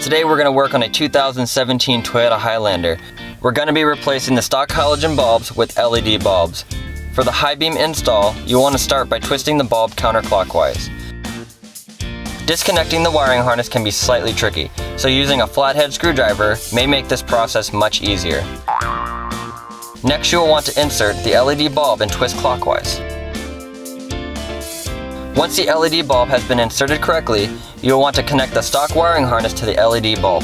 Today we're going to work on a 2017 Toyota Highlander. We're going to be replacing the stock halogen bulbs with LED bulbs. For the high beam install, you'll want to start by twisting the bulb counterclockwise. Disconnecting the wiring harness can be slightly tricky, so using a flathead screwdriver may make this process much easier. Next, you will want to insert the LED bulb and twist clockwise. Once the LED bulb has been inserted correctly, you will want to connect the stock wiring harness to the LED bulb.